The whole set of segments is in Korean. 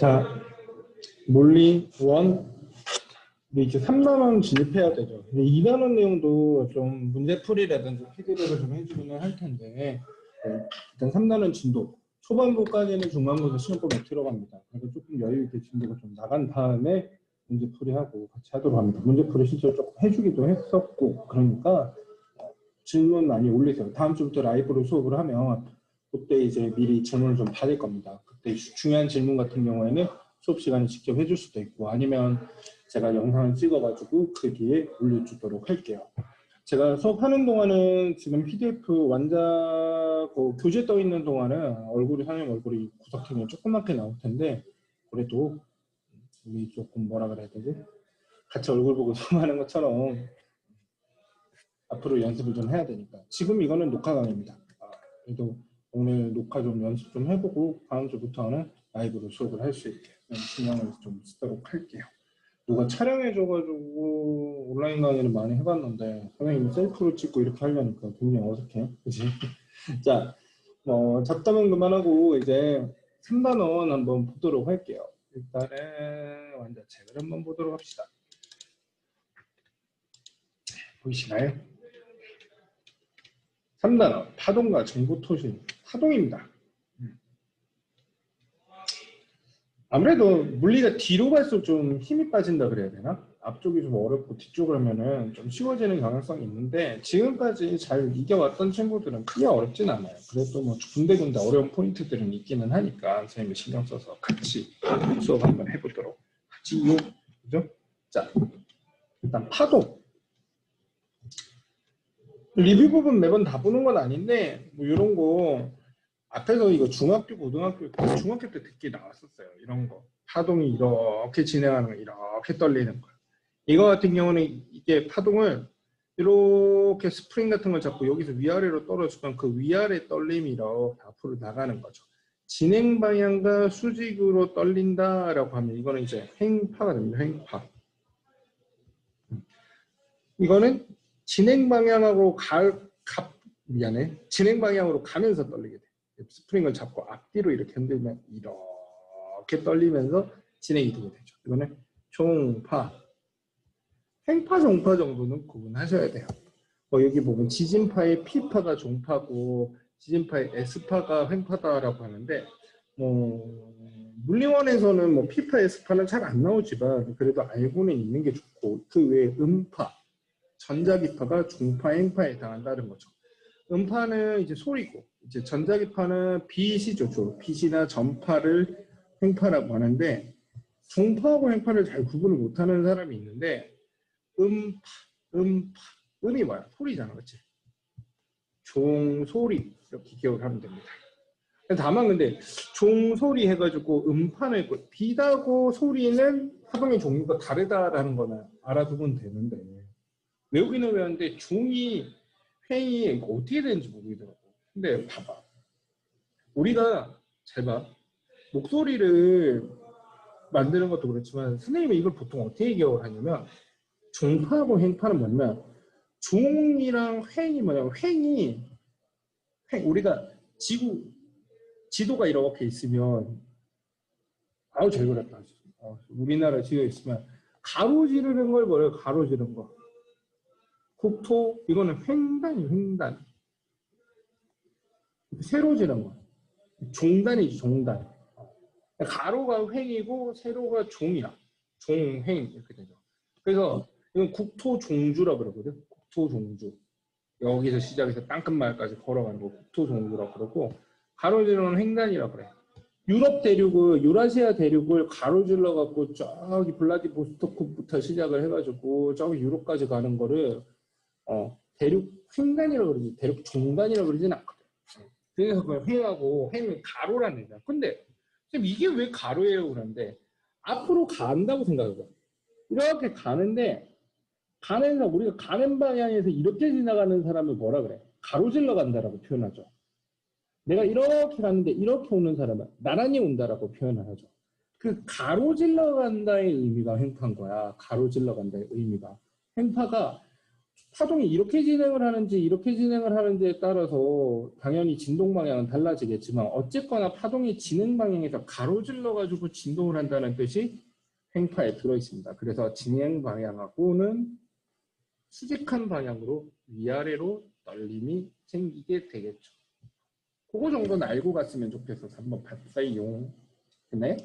자, 몰리 1. 근데 이제 3단원 진입해야 되죠. 근데 2단원 내용도 좀 문제풀이라든지 피드백을 좀 해주기는 할 텐데, 일단 3단원 진도. 초반부까지는 중반부에서 시험법에 들어갑니다. 그래서 조금 여유 있게 진도가 좀 나간 다음에 문제풀이하고 같이 하도록 합니다. 문제풀이 실제로 조금 해주기도 했었고, 그러니까 질문 많이 올리세요. 다음 주부터 라이브로 수업을 하면 그때 이제 미리 질문을 좀 받을 겁니다. 그때 중요한 질문 같은 경우에는 수업 시간에 직접 해줄 수도 있고, 아니면 제가 영상을 찍어가지고 그 뒤에 올려주도록 할게요. 제가 수업하는 동안은 지금 PDF 완자 교재 떠 있는 동안은 선생님 얼굴이 구석탱이 조그맣게 나올 텐데, 그래도 우리 조금 뭐라 그래야 되지? 같이 얼굴 보고 수업하는 것처럼 앞으로 연습을 좀 해야 되니까. 지금 이거는 녹화 강의입니다. 그래도 오늘 녹화 좀 연습 좀 해보고 다음 주부터는 라이브로 수업을 할 수 있게 신경을 좀 쓰도록 할게요. 누가 촬영해줘가지고 온라인 강의를 많이 해봤는데 선생님이 셀프로 찍고 이렇게 하려니까 굉장히 어색해. 그치? 자, 잡담은 그만하고 이제 3단원 한번 보도록 할게요. 일단은 완자책을 한번 보도록 합시다. 보이시나요? 3단원 파동과 정보토신. 파동입니다. 아무래도 물리가 뒤로 갈수록 좀 힘이 빠진다 그래야 되나? 앞쪽이 좀 어렵고 뒤쪽을 하면은 좀 쉬워지는 경향성이 있는데, 지금까지 잘 이겨왔던 친구들은 크게 어렵진 않아요. 그래도 뭐 군데군데 어려운 포인트들은 있기는 하니까 선생님이 신경 써서 같이 수업 한번 해보도록 하지요. 그죠? 자, 일단 파동. 리뷰 부분 매번 다 보는 건 아닌데, 뭐 이런 거 앞에서 이거 중학교, 고등학교, 중학교 때 듣기 나왔었어요. 이런 거. 파동이 이렇게 진행하는 거, 이렇게 떨리는 거. 이거 같은 경우는 이게 파동을 이렇게 스프링 같은 걸 잡고 여기서 위아래로 떨어지면 그 위아래 떨림이 이렇게 앞으로 나가는 거죠. 진행 방향과 수직으로 떨린다라고 하면 이거는 이제 횡파가 됩니다. 횡파. 이거는 진행 방향으로 진행 방향으로 가면서 떨리게 돼. 스프링을 잡고 앞뒤로 이렇게 흔들면 이렇게 떨리면서 진행이 되게 되죠. 이거는 종파, 횡파, 종파 정도는 구분하셔야 돼요. 여기 보면 지진파의 P파가 종파고 지진파의 S파가 횡파다라고 하는데, 물리원에서는 뭐 P파, S파는 잘 안 나오지만 그래도 알고는 있는 게 좋고, 그 외에 음파, 전자기파가 종파, 횡파에 해당한다는 거죠. 음파는 이제 소리고, 이제 전자기파는 빛이죠. 빛이나 전파를 횡파라고 하는데, 종파하고 횡파를 잘 구분을 못하는 사람이 있는데, 음이 뭐야? 소리잖아, 그렇지? 종소리 이렇게 기억을 하면 됩니다. 다만 근데 종소리 해가지고 음파는 있고, 빛하고 소리는 파동의 종류가 다르다라는 거는 알아두면 되는데, 외우기는 외웠는데 종이 횡이 어떻게 되는지 모르겠더라고. 근데 봐봐, 우리가 잘 봐, 목소리를 만드는 것도 그렇지만 선생님이 이걸 보통 어떻게 기억을 하냐면, 종파하고 횡파는 뭐냐면, 종이랑 횡이 뭐냐면, 우리가 지도가 이렇게 있으면, 제일 그랬다. 우리나라 지도에 있으면 가로지르는 걸 뭐래요? 가로지르는 거. 국토, 이거는 횡단. 세로지르는 거. 종단이지, 종단. 가로가 횡이고 세로가 종이야. 종횡 이렇게 되죠. 그래서 이건 국토종주라고 그러거든. 국토종주. 여기서 시작해서 땅끝마을까지 걸어가는 거 국토종주라고 그러고, 가로지르는 횡단이라고 그래. 유럽 대륙을, 유라시아 대륙을 가로질러 갖고 저기 블라디보스토크부터 시작을 해가지고 저기 유럽까지 가는 거를 대륙 횡단이라고 그러지, 대륙 종단이라고 그러지는 않거든. 그래서 그냥 횡하고 횡은 가로라는 얘기야. 근데 이게 왜 가로예요? 그런데 앞으로 간다고 생각해봐. 이렇게 가는데, 가면서 우리가 가는 방향에서 이렇게 지나가는 사람을 뭐라 그래? 가로질러 간다라고 표현하죠. 내가 이렇게 가는데 이렇게 오는 사람은 나란히 온다라고 표현을 하죠. 그 가로질러 간다의 의미가 횡파인 거야. 가로질러 간다의 의미가. 횡파가 파동이 이렇게 진행을 하는지 이렇게 진행을 하는지에 따라서 당연히 진동 방향은 달라지겠지만 어쨌거나 파동이 진행 방향에서 가로질러 가지고 진동을 한다는 뜻이 횡파에 들어 있습니다. 그래서 진행 방향하고는 수직한 방향으로 위아래로 떨림이 생기게 되겠죠. 그거 정도는 알고 갔으면 좋겠어서 한번 봤어요. 네?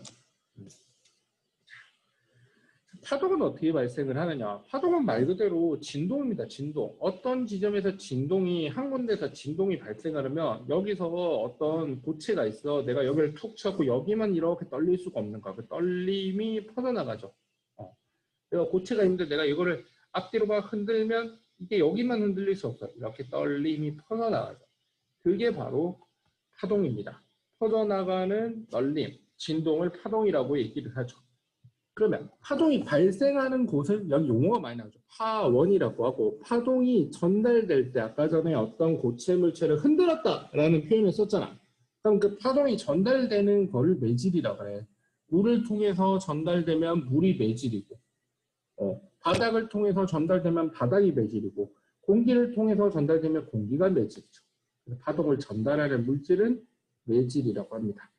파동은 어떻게 발생을 하느냐? 파동은 말 그대로 진동입니다. 진동. 어떤 지점에서 진동이 한 군데서 진동이 발생을 하면 여기서 어떤 고체가 있어. 내가 여기를 툭 쳐고 여기만 이렇게 떨릴 수가 없는 거야. 그 떨림이 퍼져나가죠. 내가 고체가 있는데 내가 이거를 앞뒤로 막 흔들면 이게 여기만 흔들릴 수 없어요. 이렇게 떨림이 퍼져나가죠. 그게 바로 파동입니다. 퍼져나가는 떨림, 진동을 파동이라고 얘기를 하죠. 그러면 파동이 발생하는 곳은 여기 용어가 많이 나오죠. 파원이라고 하고 파동이 전달될 때 아까 전에 어떤 고체 물체를 흔들었다라는 표현을 썼잖아. 그럼 그 파동이 전달되는 거를 매질이라고 해. 물을 통해서 전달되면 물이 매질이고 바닥을 통해서 전달되면 바닥이 매질이고 공기를 통해서 전달되면 공기가 매질이죠. 파동을 전달하는 물질은 매질이라고 합니다.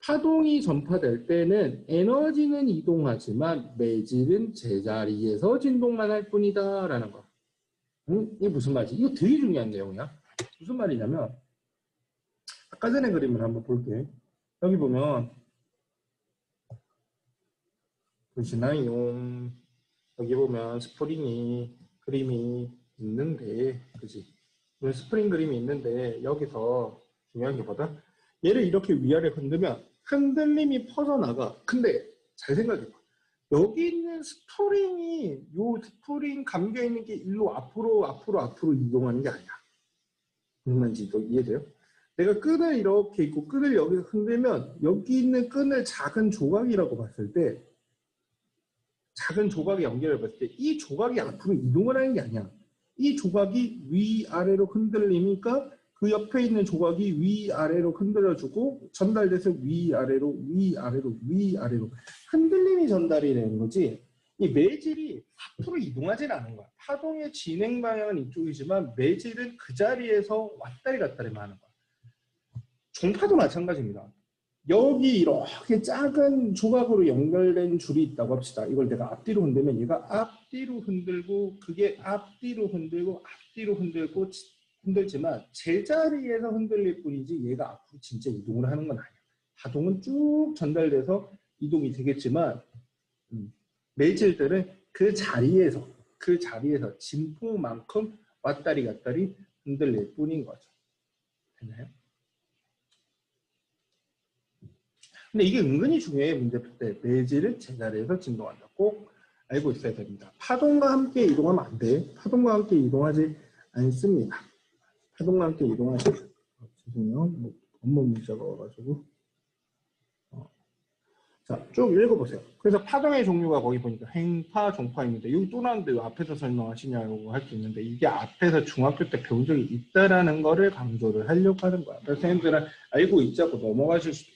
파동이 전파될 때는 에너지는 이동하지만 매질은 제자리에서 진동만 할 뿐이다 라는 거. 이게 무슨 말이지? 이거 되게 중요한 내용이야. 무슨 말이냐면 아까 전에 그림을 한번 볼게. 여기 보면 보시나요? 여기 보면 스프링이 그림이 있는데 그지? 스프링 그림이 있는데 여기서 중요한 게 뭐다? 얘를 이렇게 위아래 흔들면 흔들림이 퍼져나가. 근데 잘 생각해봐. 여기 있는 스프링이 요 스프링 감겨있는 게 일로 앞으로 이동하는 게 아니야. 무슨 말인지 너 이해돼요? 내가 끈을 이렇게 있고 끈을 여기서 흔들면 여기 있는 끈을 작은 조각이라고 봤을 때 작은 조각이 연결해 봤을 때 이 조각이 앞으로 이동을 하는 게 아니야. 이 조각이 위아래로 흔들리니까 그 옆에 있는 조각이 위아래로 흔들어주고 전달돼서 위아래로 흔들림이 전달이 되는 거지. 이 매질이 앞으로 이동하진 않은 거야. 파동의 진행 방향은 이쪽이지만 매질은 그 자리에서 왔다리 갔다리만 하는 거야. 종파도 마찬가지입니다. 여기 이렇게 작은 조각으로 연결된 줄이 있다고 합시다. 이걸 내가 앞뒤로 흔들면 얘가 앞뒤로 흔들고 그게 앞뒤로 흔들고 흔들지만 제자리에서 흔들릴 뿐이지 얘가 앞으로 진짜 이동을 하는 건 아니야. 파동은 쭉 전달돼서 이동이 되겠지만 매질들은 그 자리에서 진폭만큼 왔다리 갔다리 흔들릴 뿐인 거죠. 됐나요? 근데 이게 은근히 중요해. 문제 풀 때 매질은 제자리에서 진동한다. 꼭 알고 있어야 됩니다. 파동과 함께 이동하면 안 돼. 파동과 함께 이동하지 않습니다. 파동과 함께 이동하지. 죄송해요. 뭐 업무 문자가 와가지고. 자, 쭉 읽어보세요. 그래서 파동의 종류가 거기 보니까 횡파, 종파 있는데 여기 또 나왔는데 왜 앞에서 설명하시냐고 할 수 있는데 이게 앞에서 중학교 때 배운 적이 있다라는 거를 강조를 하려고 하는 거야. 그래서 선생님들은 알고 있자고 넘어가실 수도 있어요.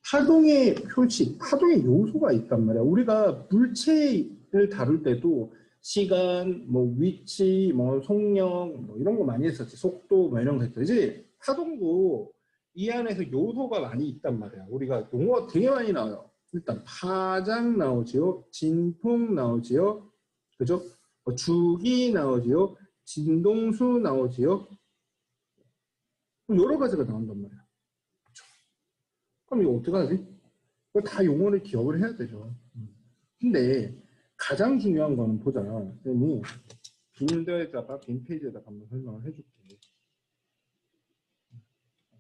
파동의 표시, 파동의 요소가 있단 말이야. 우리가 물체를 다룰 때도 시간, 뭐 위치, 뭐 속력, 뭐 이런 거 많이 했었지. 속도, 뭐 이런 거 했었지. 파동도 이 안에서 요소가 많이 있단 말이야. 우리가 용어가 되게 많이 나와요. 일단 파장 나오지요, 진폭 나오지요, 그죠? 주기 나오지요, 진동수 나오지요. 여러 가지가 나온단 말이야. 그럼 이거 어떡하지? 이거 다 용어를 기억을 해야 되죠. 근데 가장 중요한 거는 보잖아. 선생님이 빈 페이지에다가 한번 설명을 해줄게.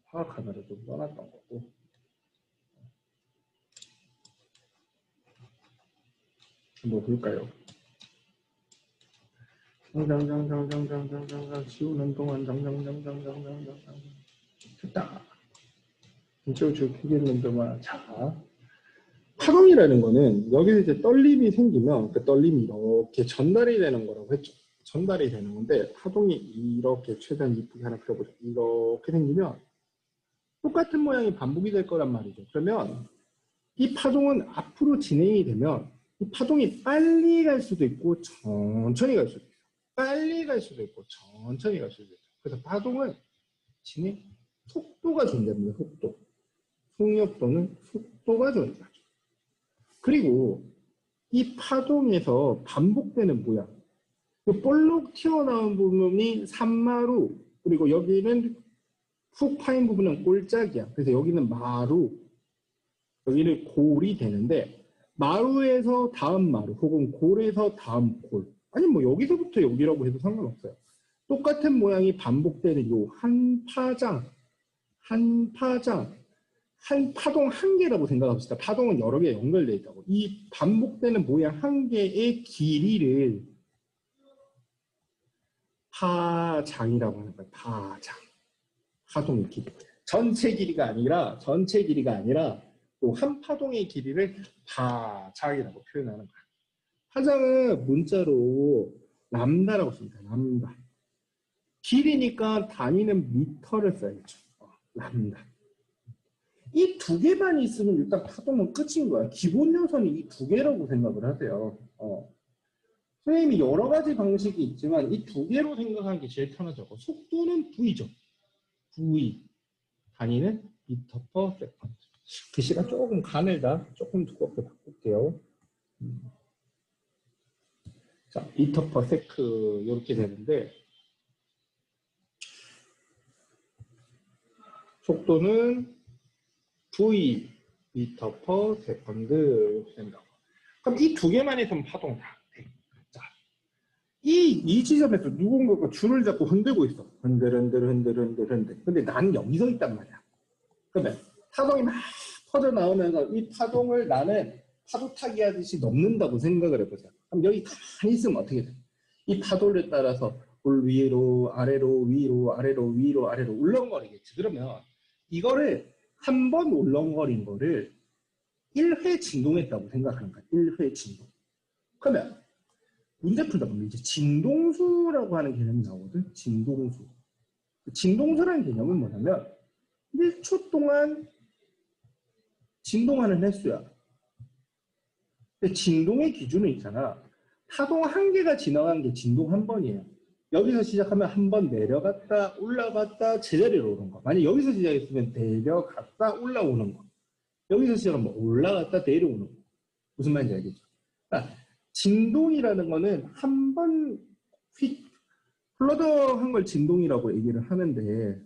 화학 카메라 좀 써놨던 거고. 뭐 볼까요? 장장장장장장장장 지우는 동안 장장장장장장장 됐다. 이쪽 크겠는데만 자. 파동이라는 거는 여기서 이제 떨림이 생기면 그 떨림이 이렇게 전달이 되는 거라고 했죠. 전달이 되는 건데 파동이 이렇게 최대한 이쁘게 하나 그려보죠. 이렇게 생기면 똑같은 모양이 반복이 될 거란 말이죠. 그러면 이 파동은 앞으로 진행이 되면 이 파동이 빨리 갈 수도 있고 천천히 갈 수도 있어요. 빨리 갈 수도 있고 천천히 갈 수도 있고. 그래서 파동은 진행 속도가 존재합니다. 속도. 속력도는 속도가 존재하죠. 그리고 이 파동에서 반복되는 모양. 그 볼록 튀어나온 부분이 산마루, 그리고 여기는 푹 파인 부분은 꼴짝이야. 그래서 여기는 마루, 여기는 골이 되는데, 마루에서 다음 마루, 혹은 골에서 다음 골. 아니 뭐 여기서부터 여기라고 해도 상관없어요. 똑같은 모양이 반복되는 요 한 파장, 한 파동 한 개라고 생각합시다. 파동은 여러 개 연결되어 있다고. 이 반복되는 모양 한 개의 길이를 파장이라고 하는 거예요. 파장. 파동의 길이. 전체 길이가 아니라 또 한 파동의 길이를 파장이라고 표현하는 거예요. 파장은 문자로 람다라고 씁니다. 람다. 길이니까 단위는 미터를 써야죠. 람다. 이 두 개만 있으면 일단 파동은 끝인 거야. 기본 요소는 이 두 개라고 생각을 하세요. 선생님이 여러 가지 방식이 있지만 이 두 개로 생각하는 게 제일 편하죠. 속도는 V죠. V. 단위는 미터 퍼 세컨드. 글씨가 조금 가늘다. 조금 두껍게 바꿀게요. 자, 미터 퍼 세크 이렇게 되는데 속도는 V 미터 퍼 세컨드 이렇게 된다고. 그럼 이 두 개만 있으면 파동이 다 돼. 자, 이 지점에서 누군가가 줄을 잡고 흔들고 있어. 흔들. 근데 나는 여기서 있단 말이야. 그러면 파동이 막 퍼져 나오면서 이 파동을 나는 파도 타기 하듯이 넘는다고 생각을 해보세요. 그럼 여기 가만히 있으면 어떻게 돼? 이 파도를 따라서 올 위로 아래로 위로 아래로 위로 아래로 울렁거리겠지. 그러면 이거를 한 번 울렁거린 거를 1회 진동했다고 생각하는 거야. 1회 진동. 그러면 문제 풀다 보면 이제 진동수라고 하는 개념이 나오거든. 진동수. 진동수라는 개념은 뭐냐면 1초 동안 진동하는 횟수야. 근데 진동의 기준은 있잖아. 파동 한 개가 지나간 게 진동 한 번이에요. 여기서 시작하면 한 번 내려갔다 올라갔다 제자리로 오는 거. 만약 여기서 시작했으면 내려갔다 올라오는 거. 여기서 시작하면 올라갔다 내려오는 거. 무슨 말인지 알겠죠? 그러니까 진동이라는 거는 한 번 휙 플러더한 걸 진동이라고 얘기를 하는데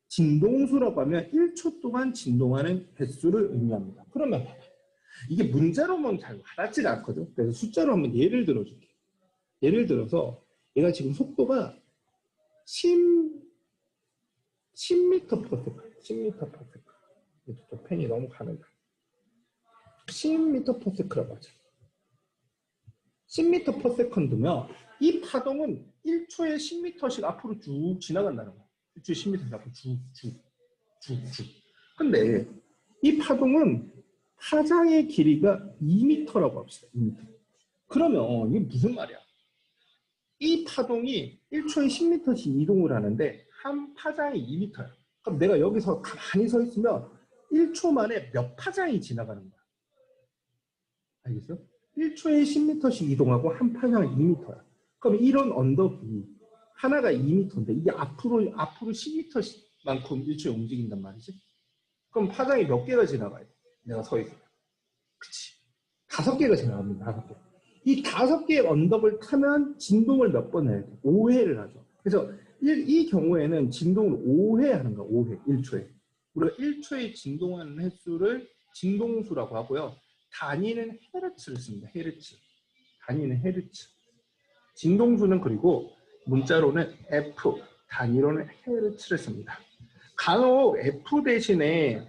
진동수라고 하면 1초 동안 진동하는 횟수를 의미합니다. 그러면 이게 문자로만 잘 와닿지가 않거든. 그래서 숫자로 한번 예를 들어줄게요. 예를 들어서 얘가 지금 속도가 10m per second. 10m per second. 또 펜이 너무 가늘다. 10m per second라고 하죠. 10m per second면 이 파동은 1초에 10m씩 앞으로 쭉 지나간다는 거야. 1초에 10m씩 앞으로 쭉. 근데 이 파동은 파장의 길이가 2m라고 합시다. 2m. 그러면 이게 무슨 말이야? 이 파동이 1초에 10m씩 이동을 하는데 한 파장이 2m야. 그럼 내가 여기서 가만히 서 있으면 1초 만에 몇 파장이 지나가는 거야. 알겠어? 1초에 10m씩 이동하고 한 파장이 2m야. 그럼 이런 언덕이 하나가 2m인데 이게 앞으로 10m만큼 1초에 움직인단 말이지. 그럼 파장이 몇 개가 지나가야 돼? 내가 서 있으면. 그치. 5개가 지나갑니다. 5개. 이 5개의 언덕을 타면 진동을 몇 번 해야 돼? 5회를 하죠. 그래서 이 경우에는 진동을 5회 하는 거야. 5회. 1초에. 우리가 1초에 진동하는 횟수를 진동수라고 하고요. 단위는 헤르츠를 씁니다. 헤르츠. 단위는 헤르츠. 진동수는 그리고 문자로는 F, 단위로는 헤르츠를 씁니다. 간혹 F 대신에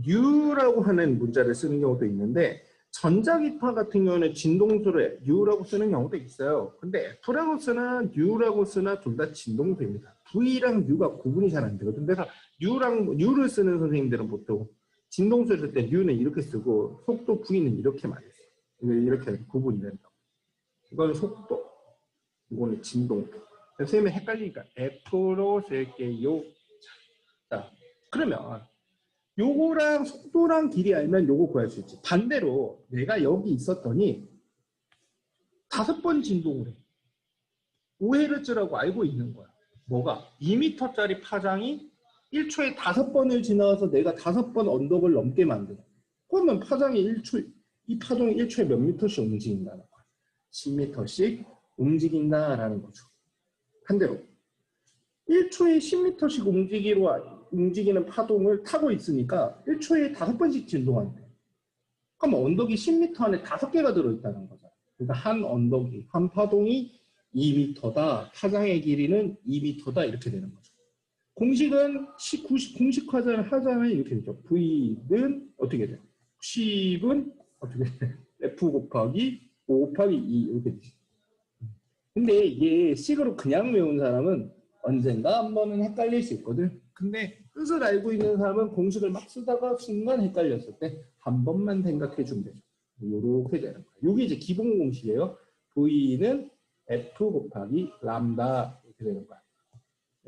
U라고 하는 문자를 쓰는 경우도 있는데 전자기파 같은 경우는 진동수를 U라고 쓰는 경우도 있어요. 근데 F라고 쓰나 U라고 쓰나 둘 다 진동수입니다. V랑 U가 구분이 잘 안 되거든요. 그래서 U를 쓰는 선생님들은 보통 진동수를 쓸 때 U는 이렇게 쓰고 속도 V는 이렇게 많이 써요. 이렇게 구분이 된다고. 이건 속도, 이거는 진동. 선생님이 헷갈리니까 F로 쓸게요. 자, 그러면 요거랑 속도랑 길이 알면 요거 구할 수 있지. 반대로 내가 여기 있었더니 5번 진동을 해. 5Hz라고 알고 있는 거야. 뭐가? 2m짜리 파장이 1초에 5번을 지나가서 내가 5번 언덕을 넘게 만들어. 그러면 파장이 1초, 이 파동이 1초에 몇 미터씩 움직인다는 거야. 10m씩 움직인다라는 거죠. 반대로 1초에 10m씩 움직이는 파동을 타고 있으니까 1초에 5번씩 진동한대. 그럼 언덕이 10m 안에 5개가 들어있다는 거잖아. 그러니까 한 언덕이, 한 파동이 2m다. 파장의 길이는 2m다. 이렇게 되는 거죠. 공식은 공식화를 하자면 이렇게 되죠. V는 어떻게 돼? 10은 어떻게 돼? F 곱하기 5 곱하기 2 이렇게 되죠. 근데 이게 식으로 그냥 외운 사람은 언젠가 한 번은 헷갈릴 수 있거든. 근데 뜻을 알고 있는 사람은 공식을 막 쓰다가 순간 헷갈렸을 때 한 번만 생각해 주면 되죠. 이렇게 되는 거예요. 이게 이제 기본 공식이에요. V는 F 곱하기 람다 이렇게 되는 거야.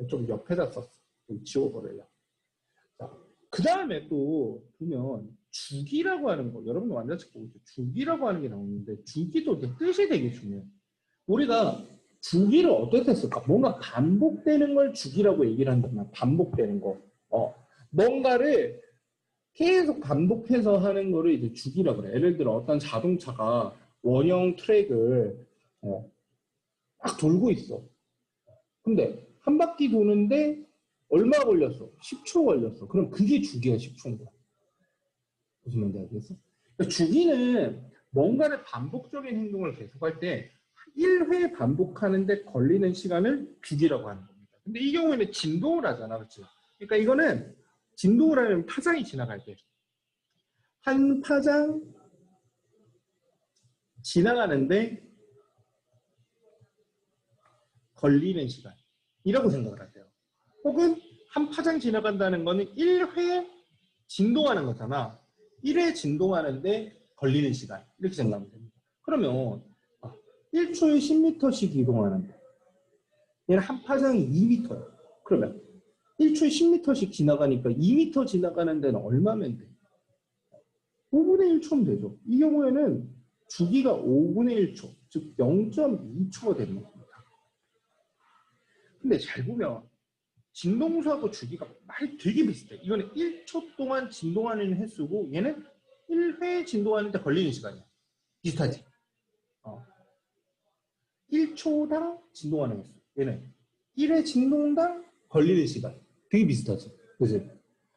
좀 옆에다 썼어. 좀 지워버려요. 그 다음에 또 보면 주기라고 하는 거, 여러분 완전 보고 있죠. 주기라고 하는 게 나오는데 주기도 뜻이 되게 중요해요. 우리가 주기를 어떻게 쓸까? 뭔가 반복되는 걸 주기라고 얘기를 한다면 반복되는 거. 뭔가를 계속 반복해서 하는 거를 이제 주기라고 그래. 예를 들어 어떤 자동차가 원형 트랙을 막 돌고 있어. 근데 한 바퀴 도는데 얼마 걸렸어? 10초 걸렸어. 그럼 그게 주기가 10초인 거야. 무슨 말인지 알겠어? 그러니까 주기는 뭔가를 반복적인 행동을 계속할 때 1회 반복하는데 걸리는 시간을 주기라고 하는 겁니다. 근데 이 경우에는 진동을 하잖아. 그렇지? 그러니까 이거는 진동을 하면 파장이 지나갈 때 한 파장 지나가는데 걸리는 시간이라고 생각을 하세요. 혹은 한 파장 지나간다는 거는 1회 진동하는 거잖아. 1회 진동하는데 걸리는 시간 이렇게 생각하면 됩니다. 그러면 1초에 10m씩 이동하는데 얘는 한 파장이 2m야. 그러면 1초에 10m씩 지나가니까 2m 지나가는 데는 얼마면 돼? 5분의 1초면 되죠. 이 경우에는 주기가 5분의 1초, 즉 0.2초가 되는 겁니다. 근데 잘 보면 진동수하고 주기가 말이 되게 비슷해. 이거는 1초 동안 진동하는 횟수고 얘는 1회 진동하는데 걸리는 시간이야. 비슷하지? 1초당 진동하는 횟수. 얘는 1회 진동당 걸리는 시간. 되게 비슷하지? 그치?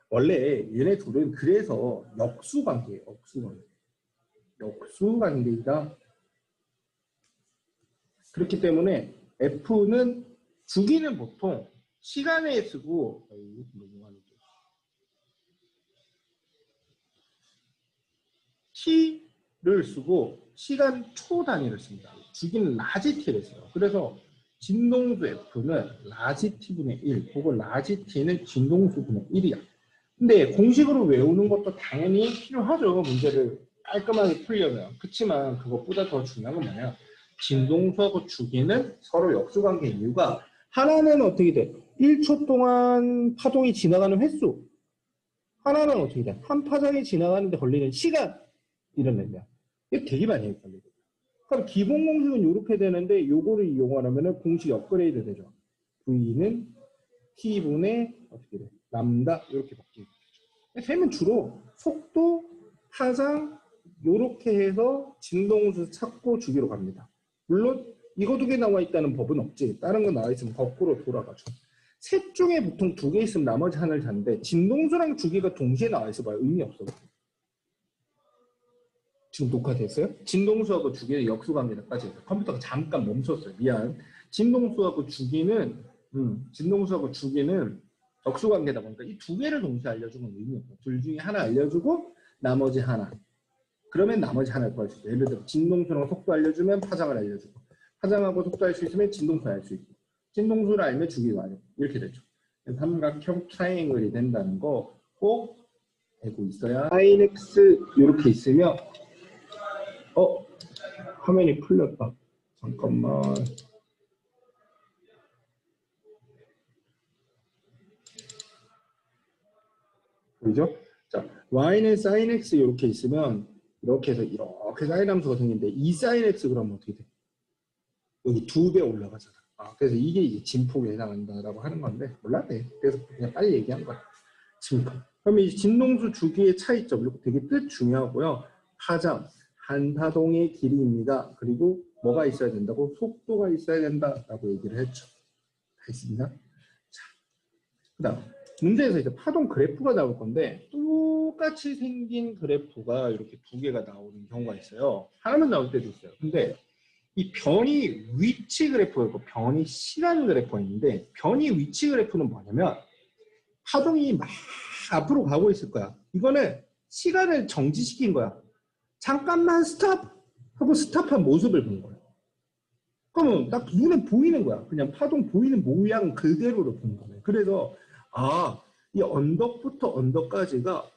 원래 얘네 둘은 그래서 역수관계예요. 역수관계이다. 그렇기 때문에 F는 주기는 보통 시간에 쓰고 T를 쓰고 시간 초 단위를 씁니다. 주기는 라지 T를 써요. 그래서 진동수 F는 라지 T분의 1 혹은 라지 T는 진동수 분의 1이야. 근데 공식으로 외우는 것도 당연히 필요하죠. 문제를 깔끔하게 풀려면. 그렇지만 그것보다 더 중요한 건 뭐냐? 진동수하고 주기는 서로 역수관계인 이유가 하나는 어떻게 돼? 1초 동안 파동이 지나가는 횟수. 하나는 어떻게 돼? 한 파장이 지나가는데 걸리는 시간. 이런 의미야. 이거 되게 많이 헷갈려요. 그럼 기본 공식은 이렇게 되는데 요거를 이용하려면 공식이 업그레이드 되죠. V는 T분의 어떻게 돼? 람다 이렇게 바뀌게 되죠. 셈은 주로 속도, 파장 이렇게 해서 진동수 찾고 주기로 갑니다. 물론 이거 2개 나와 있다는 법은 없지. 다른 거 나와 있으면 거꾸로 돌아가죠. 셋 중에 보통 2개 있으면 나머지 하나를 잡는데 진동수랑 주기가 동시에 나와 있어 봐요. 의미 없어. 지금 녹화됐어요? 진동수하고 주기의 역수관계까지 해서 컴퓨터가 잠깐 멈췄어요. 미안. 진동수하고 주기는 역수관계다 보니까 이 2개를 동시에 알려주면 의미 없어. 둘 중에 하나 알려주고 나머지 하나. 그러면 나머지 하나를 구할 수 있어요. 예를 들어 진동수랑 속도 알려주면 파장을 알려주고 파장하고 속도 알 수 있으면 진동수 알 수 있고 진동수를 알면 주기가 알고 이렇게 되죠. 삼각형 트라이앵글이 된다는 거 꼭 알고 있어야 sin x 이렇게 있으면 화면이 풀렸다. 잠깐만. 보이죠? 자, y는 sin x 이렇게 있으면 이렇게 해서 이렇게 sin 함수가 생기는데 이 sin x 그러면 어떻게 돼? 여기 2배 올라가잖아. 그래서 이게 이제 진폭에 해당한다라고 하는 건데 몰랐네. 그래서 그냥 빨리 얘기한 거야. 진폭. 그럼 이 진동수 주기의 차이점 이거 되게 뜻 중요하고요. 파장, 한 파동의 길이입니다. 그리고 뭐가 있어야 된다고? 속도가 있어야 된다라고 얘기를 했죠. 다 있습니다. 자, 그다음 문제에서 이제 파동 그래프가 나올 건데 똑같이 생긴 그래프가 이렇게 두 개가 나오는 경우가 있어요. 하나만 나올 때도 있어요. 근데 이 변이 위치 그래프가 있고 변이 시간 그래프가 있는데 변이 위치 그래프는 뭐냐면 파동이 막 앞으로 가고 있을 거야. 이거는 시간을 정지시킨 거야. 잠깐만 스탑 하고 스탑한 모습을 본 거야. 그러면 딱 눈에 보이는 거야. 그냥 파동 보이는 모양 그대로를 본 거예요. 그래서 이 언덕부터 언덕까지가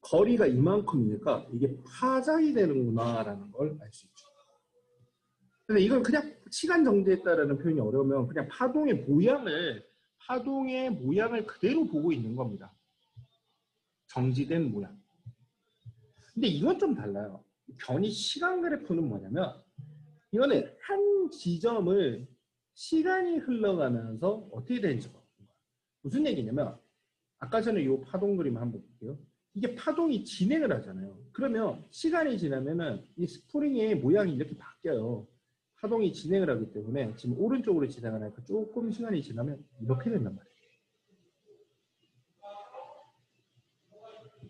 거리가 이만큼이니까 이게 파장이 되는구나라는 걸 알 수 있죠. 근데 이걸 그냥 시간 정지했다라는 표현이 어려우면 그냥 파동의 모양을 그대로 보고 있는 겁니다. 정지된 모양. 근데 이건 좀 달라요. 변이 시간 그래프는 뭐냐면 이거는 한 지점을 시간이 흘러가면서 어떻게 되는지 보는 거예요. 무슨 얘기냐면 아까 전에 이 파동 그림 한번 볼게요. 이게 파동이 진행을 하잖아요. 그러면 시간이 지나면은 이 스프링의 모양이 이렇게 바뀌어요. 파동이 진행을 하기 때문에 지금 오른쪽으로 진행을 하니까 조금 시간이 지나면 이렇게 된단 말이에요.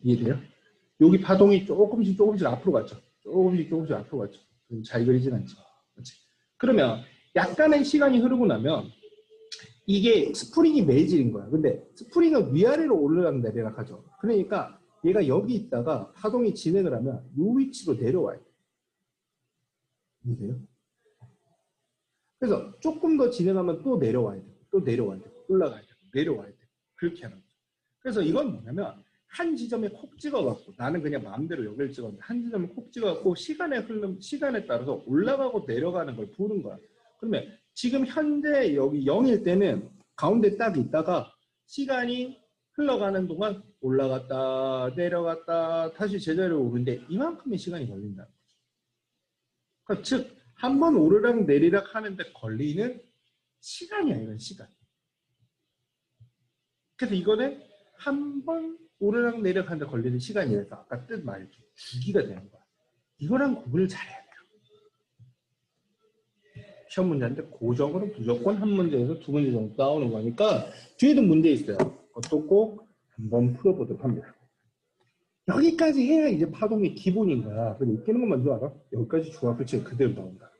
이해돼요? 여기 파동이 조금씩 앞으로 갔죠. 조금씩 앞으로 갔죠. 잘 그리진 않죠. 그렇지? 그러면 약간의 시간이 흐르고 나면 이게 스프링이 매질인 거야. 근데 스프링은 위아래로 오르락 내리락 하죠. 그러니까 얘가 여기 있다가 파동이 진행을 하면 이 위치로 내려와야 돼. 이해돼요? 그래서 조금 더 진행하면 또 내려와야 돼. 또 내려와야 돼. 올라가야 돼. 내려와야 돼. 그렇게 하는 거죠. 그래서 이건 뭐냐면 한 지점에 콕 찍어갖고 나는 그냥 마음대로 여기를 찍었는데 한 지점에 콕 찍어갖고 시간에 따라서 올라가고 내려가는 걸 보는 거야. 그러면 지금 현재 여기 0일 때는 가운데 딱 있다가 시간이 흘러가는 동안 올라갔다 내려갔다 다시 제자리로 오는데 이만큼의 시간이 걸린다는 거죠. 그러니까 즉 한 번 오르락 내리락 하는데 걸리는 시간이야. 이건 시간. 그래서 이거는 한 번 오르락 내리락 하는데 걸리는 시간이라서 아까 뜻 말이죠. 주기가 되는 거야. 이거랑 구분을 잘해야 돼요. 시험 문제인데 고정으로 무조건 한 문제에서 두 문제 정도 나오는 거니까 뒤에도 문제 있어요. 그것도 꼭 한번 풀어보도록 합니다. 여기까지 해야 이제 파동의 기본인 거야. 근데 웃기는 건 뭔지 알아? 여기까지 중학교 책 그대로 나온다.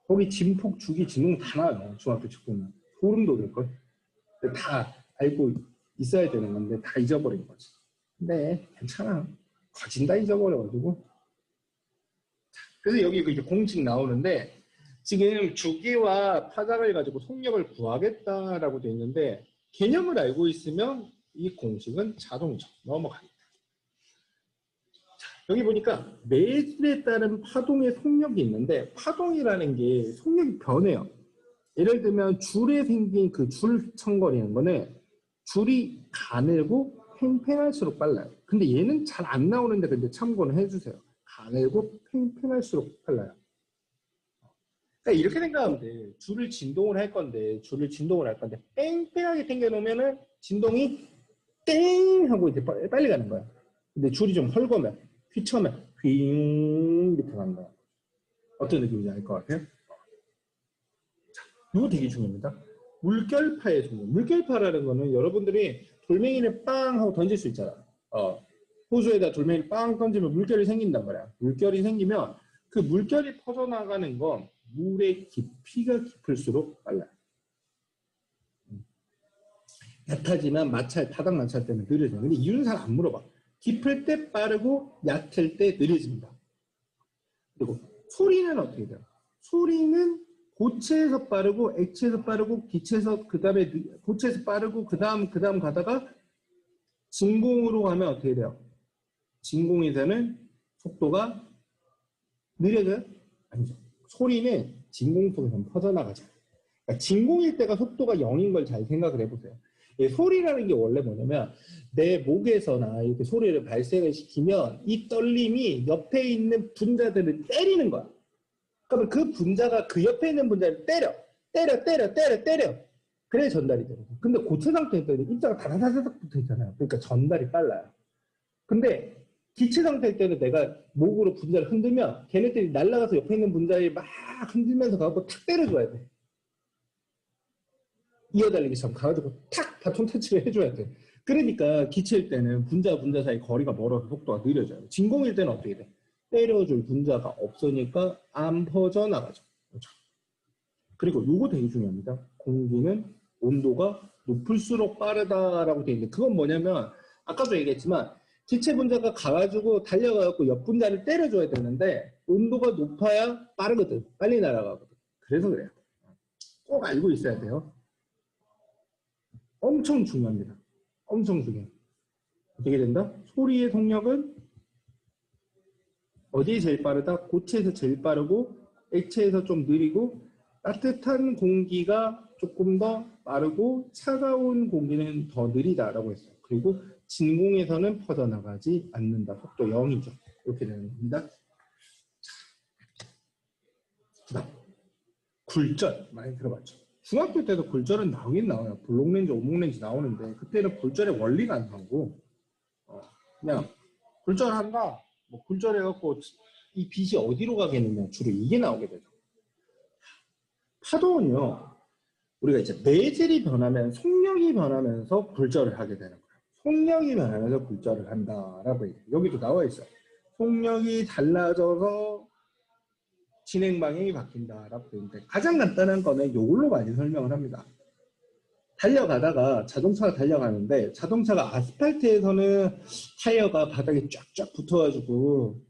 거기 진폭, 주기, 진동 다 나와요. 중학교 책 보면. 소름 돋을걸? 다 알고 있어야 되는 건데 다 잊어버린 거지. 근데 괜찮아. 거진 다 잊어버려가지고. 그래서 여기 이제 공식 나오는데 지금 주기와 파장을 가지고 속력을 구하겠다라고 되어 있는데 개념을 알고 있으면 이 공식은 자동이죠. 넘어갑니다. 자, 여기 보니까 매질에 따른 파동의 속력이 있는데 파동이라는 게 속력이 변해요. 예를 들면 줄에 생긴 그 줄 청거리는 거는 줄이 가늘고 팽팽할수록 빨라요. 근데 얘는 잘 안 나오는데 근데 참고는 해주세요. 가늘고 팽팽할수록 빨라요. 그러니까 이렇게 생각하면 돼. 줄을 진동을 할 건데 뺑뺑하게 당겨놓으면은 진동이 땡 하고 이제 빨리 가는 거야. 근데 줄이 좀 헐거면 휘청하면 휘잉 이렇게 간다. 어떤 느낌인지 알 것 같아요? 자, 이거 되게 중요합니다. 물결파의 속력. 물결파라는 거는 여러분들이 돌멩이를 빵 하고 던질 수 있잖아. 호수에다 돌멩이를 빵 던지면 물결이 생긴단 말이야. 물결이 생기면 그 물결이 퍼져나가는 건 물의 깊이가 깊을수록 빨라요. 얕아지면 타당 마찰 때는 느려져요. 근데 이유는 잘 안 물어봐. 깊을 때 빠르고 얕을 때 느려집니다. 그리고 소리는 어떻게 돼요? 소리는 고체에서 빠르고 액체에서 빠르고 기체에서 그다음에 고체에서 빠르고 그다음 가다가 진공으로 가면 어떻게 돼요? 진공에서는 속도가 느려져요? 아니죠. 소리는 진공 속에서 퍼져나가죠. 그러니까 진공일 때가 속도가 0인 걸 잘 생각을 해보세요. 소리라는 게 원래 뭐냐면 내 목에서나 이렇게 소리를 발생을 시키면 이 떨림이 옆에 있는 분자들을 때리는 거야. 그러면 그 분자가 그 옆에 있는 분자를 때려. 때려. 그래 전달이 되는 거예요. 근데 고체 상태일 때는 입자가 다다다닥 붙어 있잖아요. 그러니까 전달이 빨라요. 근데 기체 상태일 때는 내가 목으로 분자를 흔들면 걔네들이 날아가서 옆에 있는 분자를 막 흔들면서 가고 탁 때려줘야 돼. 이어달리기처럼 가가지고 탁 바톤 터치를 해줘야 돼. 그러니까 기체일 때는 분자 사이 거리가 멀어서 속도가 느려져요. 진공일 때는 어떻게 돼? 때려줄 분자가 없으니까 안 퍼져나가죠. 그렇죠? 그리고 요거 되게 중요합니다. 공기는 온도가 높을수록 빠르다라고 되어 있는데 그건 뭐냐면 아까도 얘기했지만 기체 분자가 가가지고 달려가고 옆 분자를 때려줘야 되는데 온도가 높아야 빠르거든. 빨리 날아가거든. 그래서 그래요. 꼭 알고 있어야 돼요. 엄청 중요합니다. 엄청 중요해요. 어떻게 된다? 소리의 속력은 어디에 제일 빠르다? 고체에서 제일 빠르고 액체에서 좀 느리고 따뜻한 공기가 조금 더 빠르고 차가운 공기는 더 느리다라고 했어요. 그리고 진공에서는 퍼져나가지 않는다. 속도 0이죠. 이렇게 되는 겁니다. 그다음 굴절 많이 들어봤죠. 중학교 때도 굴절은 나오긴 나와요. 블록렌즈, 오목렌즈 나오는데 그때는 굴절의 원리가 안 나오고 그냥 굴절한다. 뭐 굴절해갖고 이 빛이 어디로 가겠느냐 주로 이게 나오게 되죠. 파동은요. 우리가 이제 매질이 변하면 속력이 변하면서 굴절을 하게 되는 거예요. 속력이 변하면서 굴절을 한다라고 얘기해요. 여기도 나와 있어요. 속력이 달라져서 진행 방향이 바뀐다라고 되어 있는데 가장 간단한 거는 이걸로 많이 설명을 합니다. 달려가다가 자동차가 달려가는데 자동차가 아스팔트에서는 타이어가 바닥에 쫙쫙 붙어가지고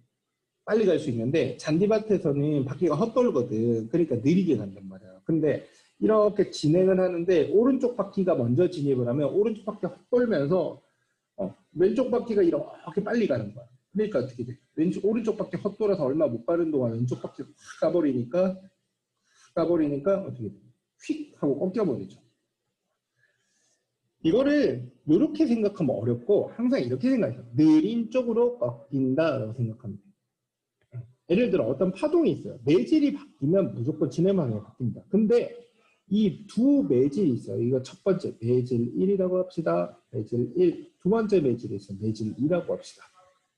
빨리 갈 수 있는데 잔디밭에서는 바퀴가 헛돌거든. 그러니까 느리게 간단 말이야. 근데 이렇게 진행을 하는데 오른쪽 바퀴가 먼저 진입을 하면 오른쪽 바퀴가 헛돌면서 왼쪽 바퀴가 이렇게 빨리 가는 거야. 그러니까 어떻게 돼? 오른쪽 바퀴 헛돌아서 얼마 못 가는 동안 왼쪽 바퀴 확 가버리니까 어떻게 돼? 휙 하고 꺾여버리죠. 이거를 이렇게 생각하면 어렵고 항상 이렇게 생각해요. 느린 쪽으로 꺾인다라고 생각합니다. 예를 들어 어떤 파동이 있어요. 매질이 바뀌면 무조건 진행 방향이 바뀝니다. 근데 이 두 매질이 있어요. 이거 첫 번째 매질 1이라고 합시다. 매질 1. 두 번째 매질이 있어요. 매질 2라고 합시다.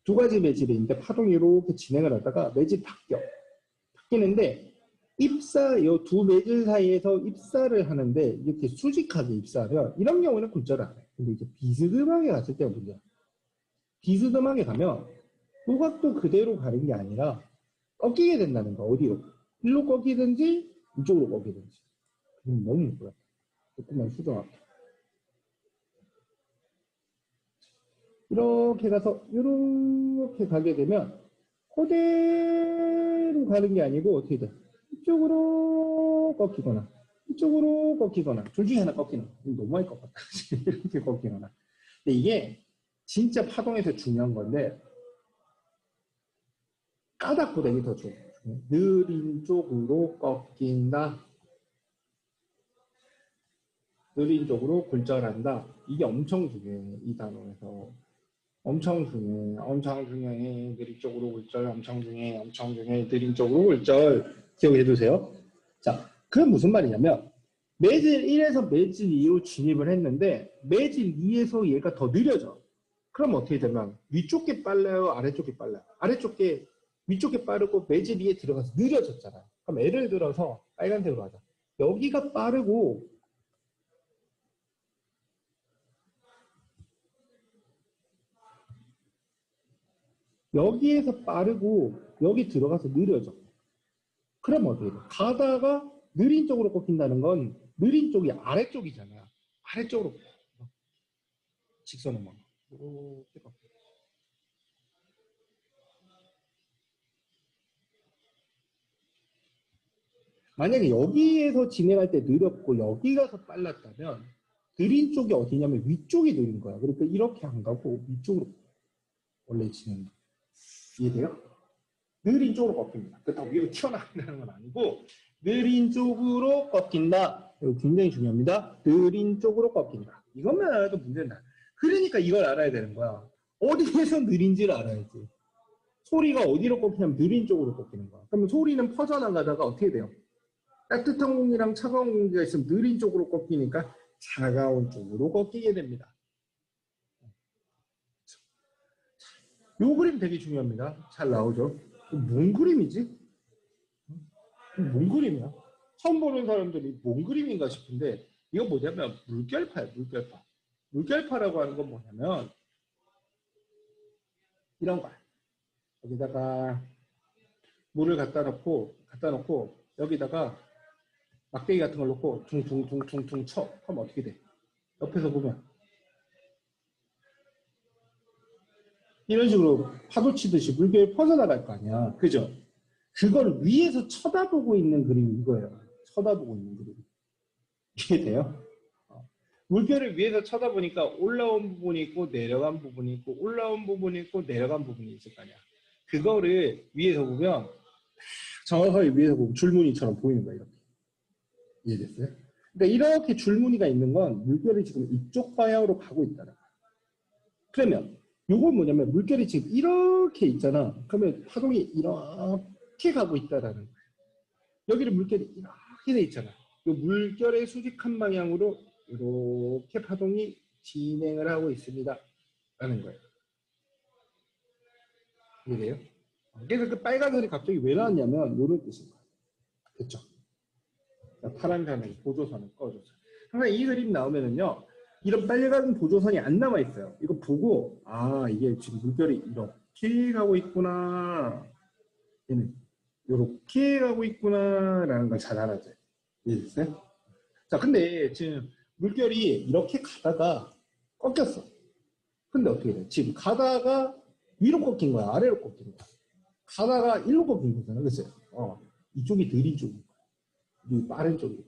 두 가지 매질이 있는데 파동이 이렇게 진행을 하다가 매질이 바뀌는데 입사, 이 두 매질 사이에서 입사를 하는데 이렇게 수직하게 입사하면 이런 경우는 굴절을 안 해요. 근데 이제 비스듬하게 갔을 때가 문제야. 비스듬하게 가면 조각도 그대로 가는 게 아니라 꺾이게 된다는 거. 어디로? 일로 꺾이든지 이쪽으로 꺾이든지. 그럼 너무 무거워. 조금만 수정할게. 이렇게 가서 이렇게 가게 되면 그대로 가는 게 아니고 어떻게 돼? 이쪽으로 꺾이거나 이쪽으로 꺾이거나 둘 중에 하나 꺾이는 거. 너무 많이 꺾었다. 이렇게 꺾이거나. 근데 이게 진짜 파동에서 중요한 건데 까닭보다 이게 더 중요해요. 느린 쪽으로 꺾인다. 느린 쪽으로 굴절한다. 이게 엄청 중요해. 이 단어에서. 엄청 중요해. 엄청 중요해. 느린 쪽으로 굴절 엄청 중요해. 엄청 중요해. 느린 쪽으로 굴절. 기억해 두세요. 자, 그건 무슨 말이냐면 매질 1에서 매질 2로 진입을 했는데 매질 2에서 얘가 더 느려져. 그럼 어떻게 되면 위쪽에 빨라요? 아래쪽에 빨라요? 위쪽에 빠르고 매질 2에 들어가서 느려졌잖아요. 그럼 예를 들어서 빨간색으로 하자. 여기가 빠르고 여기에서 빠르고 여기 들어가서 느려져. 그럼 어떻게 돼? 가다가 느린 쪽으로 꺾인다는 건 느린 쪽이 아래쪽이잖아. 아래쪽으로 직선으로 이렇게 꺾여. 만약에 여기에서 진행할 때 느렸고 여기 가서 빨랐다면 느린 쪽이 어디냐면 위쪽이 느린 거야. 그러니까 이렇게 안 가고 위쪽으로 원래 진행. 이해돼요? 느린 쪽으로 꺾입니다. 그렇다고 위로 튀어나간다는 건 아니고 느린 쪽으로 꺾인다. 이거 굉장히 중요합니다. 느린 쪽으로 꺾인다. 이것만 알아도 문제는 나. 그러니까 이걸 알아야 되는 거야. 어디에서 느린지를 알아야지. 소리가 어디로 꺾이냐면 느린 쪽으로 꺾이는 거야. 그러면 소리는 퍼져나가다가 어떻게 돼요? 따뜻한 공기랑 차가운 공기가 있으면 느린 쪽으로 꺾이니까 차가운 쪽으로 꺾이게 됩니다. 요 그림 되게 중요합니다. 잘 나오죠? 뭔 그림이지? 뭔 그림이야? 처음 보는 사람들이 뭔 그림인가 싶은데 이거 뭐냐면 물결파예요. 물결파. 물결파라고 하는 건 뭐냐면 이런 거야. 여기다가 물을 갖다 놓고 여기다가 막대기 같은 걸 놓고 퉁퉁퉁퉁퉁 쳐. 하면 어떻게 돼? 옆에서 보면 이런 식으로 파도 치듯이 물결이 퍼져나갈 거 아니야. 그죠? 그걸 위에서 쳐다보고 있는 그림이 이거예요. 쳐다보고 있는 그림. 이해돼요? 물결을 위에서 쳐다보니까 올라온 부분이 있고 내려간 부분이 있고 올라온 부분이 있고 내려간 부분이 있을 거 아니야. 그거를 위에서 보면 정확하게 위에서 보면 줄무늬처럼 보이는 거야. 이렇게. 이해됐어요? 그러니까 이렇게 줄무늬가 있는 건 물결이 지금 이쪽 방향으로 가고 있다는 거야. 그러면 이건 뭐냐면 물결이 지금 이렇게 있잖아. 그러면 파동이 이렇게 가고 있다라는 거야. 여기는 물결이 이렇게 돼 있잖아. 이 물결의 수직한 방향으로 이렇게 파동이 진행을 하고 있습니다. 라는 거예요. 이해돼요? 그래서 그 빨간 선이 갑자기 왜 나왔냐면 이런 뜻인 거예요. 됐죠? 파란 선은 보조선을 꺼줘서. 항상 이 그림 나오면은요, 이런 빨간 보조선이 안 남아 있어요. 이거 보고, 아, 이게 지금 물결이 이렇게 가고 있구나. 얘는 이렇게 가고 있구나라는 걸 잘 알아줘요. 이해됐어요? 자, 근데 지금 물결이 이렇게 가다가 꺾였어. 근데 어떻게 돼? 지금 가다가 위로 꺾인 거야? 아래로 꺾인 거야? 가다가 일로 꺾인 거잖아. 그치? 이쪽이 느린 쪽인 거야. 이 빠른 쪽이.